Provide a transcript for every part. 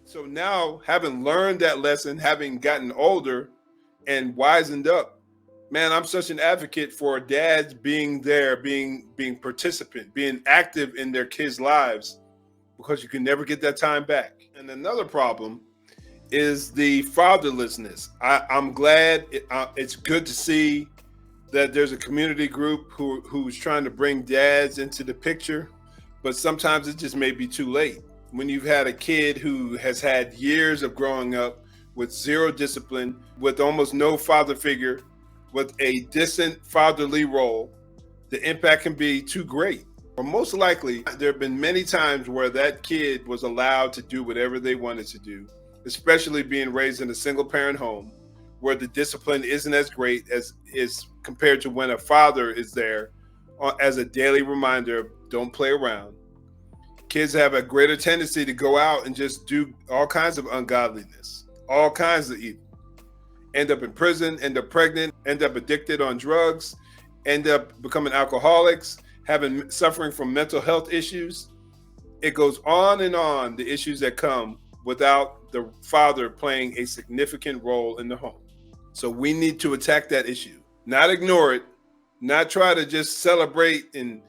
So now, having learned that lesson, having gotten older and wizened up, man, I'm such an advocate for dads being there, being participant, being active in their kids' lives, because you can never get that time back. And another problem is the fatherlessness. I'm glad it's good to see that there's a community group who's trying to bring dads into the picture, but sometimes it just may be too late. When you've had a kid who has had years of growing up with zero discipline, with almost no father figure, with a distant fatherly role, the impact can be too great. Or most likely, there have been many times where that kid was allowed to do whatever they wanted to do, especially being raised in a single parent home where the discipline isn't as great as is compared to when a father is there as a daily reminder of don't play around. Kids have a greater tendency to go out and just do all kinds of ungodliness, all kinds of evil. End up in prison, end up pregnant, end up addicted on drugs, end up becoming alcoholics, suffering from mental health issues. It goes on and on, the issues that come without the father playing a significant role in the home. So we need to attack that issue, not ignore it, not try to just celebrate and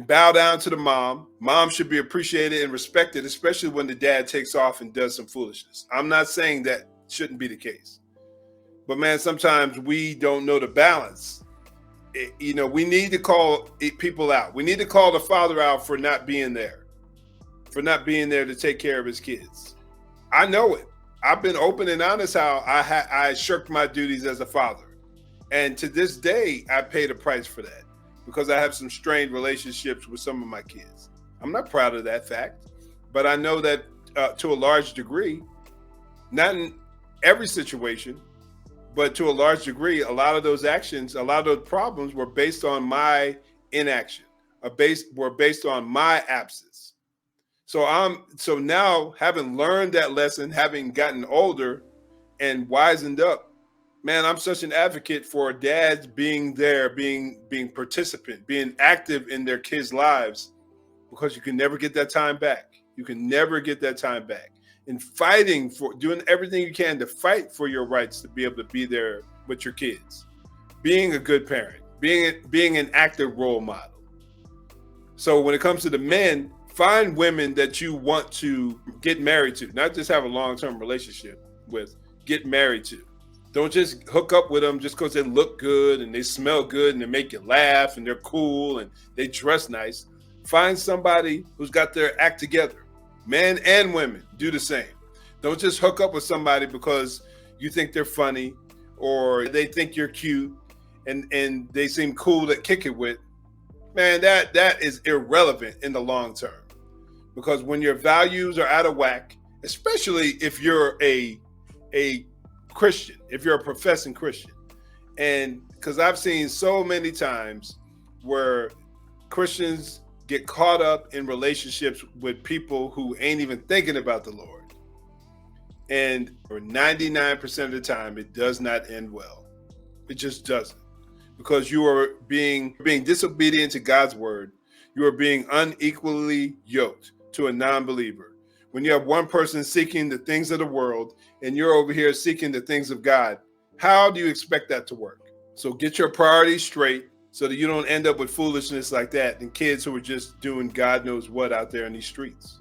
bow down to the mom. Mom should be appreciated and respected, especially when the dad takes off and does some foolishness. I'm not saying that shouldn't be the case. But man, sometimes we don't know the balance. We need to call people out. We need to call the father out for not being there to take care of his kids. I know it. I've been open and honest how I shirked my duties as a father. And to this day, I paid a price for that because I have some strained relationships with some of my kids. I'm not proud of that fact, but I know that to a large degree, not in every situation, but to a large degree, a lot of those actions, a lot of those problems were based on my inaction, were based on my absence. So now, having learned that lesson, having gotten older and wizened up, man, I'm such an advocate for dads being there, being participant, being active in their kids' lives, because you can never get that time back. You can never get that time back. And fighting for, doing everything you can to fight for your rights to be able to be there with your kids, being a good parent, being an active role model. So when it comes to the men, find women that you want to get married to, not just have a long-term relationship with, get married to. Don't just hook up with them just because they look good and they smell good and they make you laugh and they're cool and they dress nice. Find somebody who's got their act together. Men and women do the same. Don't just hook up with somebody because you think they're funny or they think you're cute and they seem cool to kick it with. Man, that is irrelevant in the long term. Because when your values are out of whack, especially if you're a Christian, if you're a professing Christian, and because I've seen so many times where Christians get caught up in relationships with people who ain't even thinking about the Lord. And for 99% of the time, it does not end well. It just doesn't. Because you are being disobedient to God's word. You are being unequally yoked to a non-believer. When you have one person seeking the things of the world and you're over here seeking the things of God, how do you expect that to work? So get your priorities straight so that you don't end up with foolishness like that and kids who are just doing God knows what out there in these streets.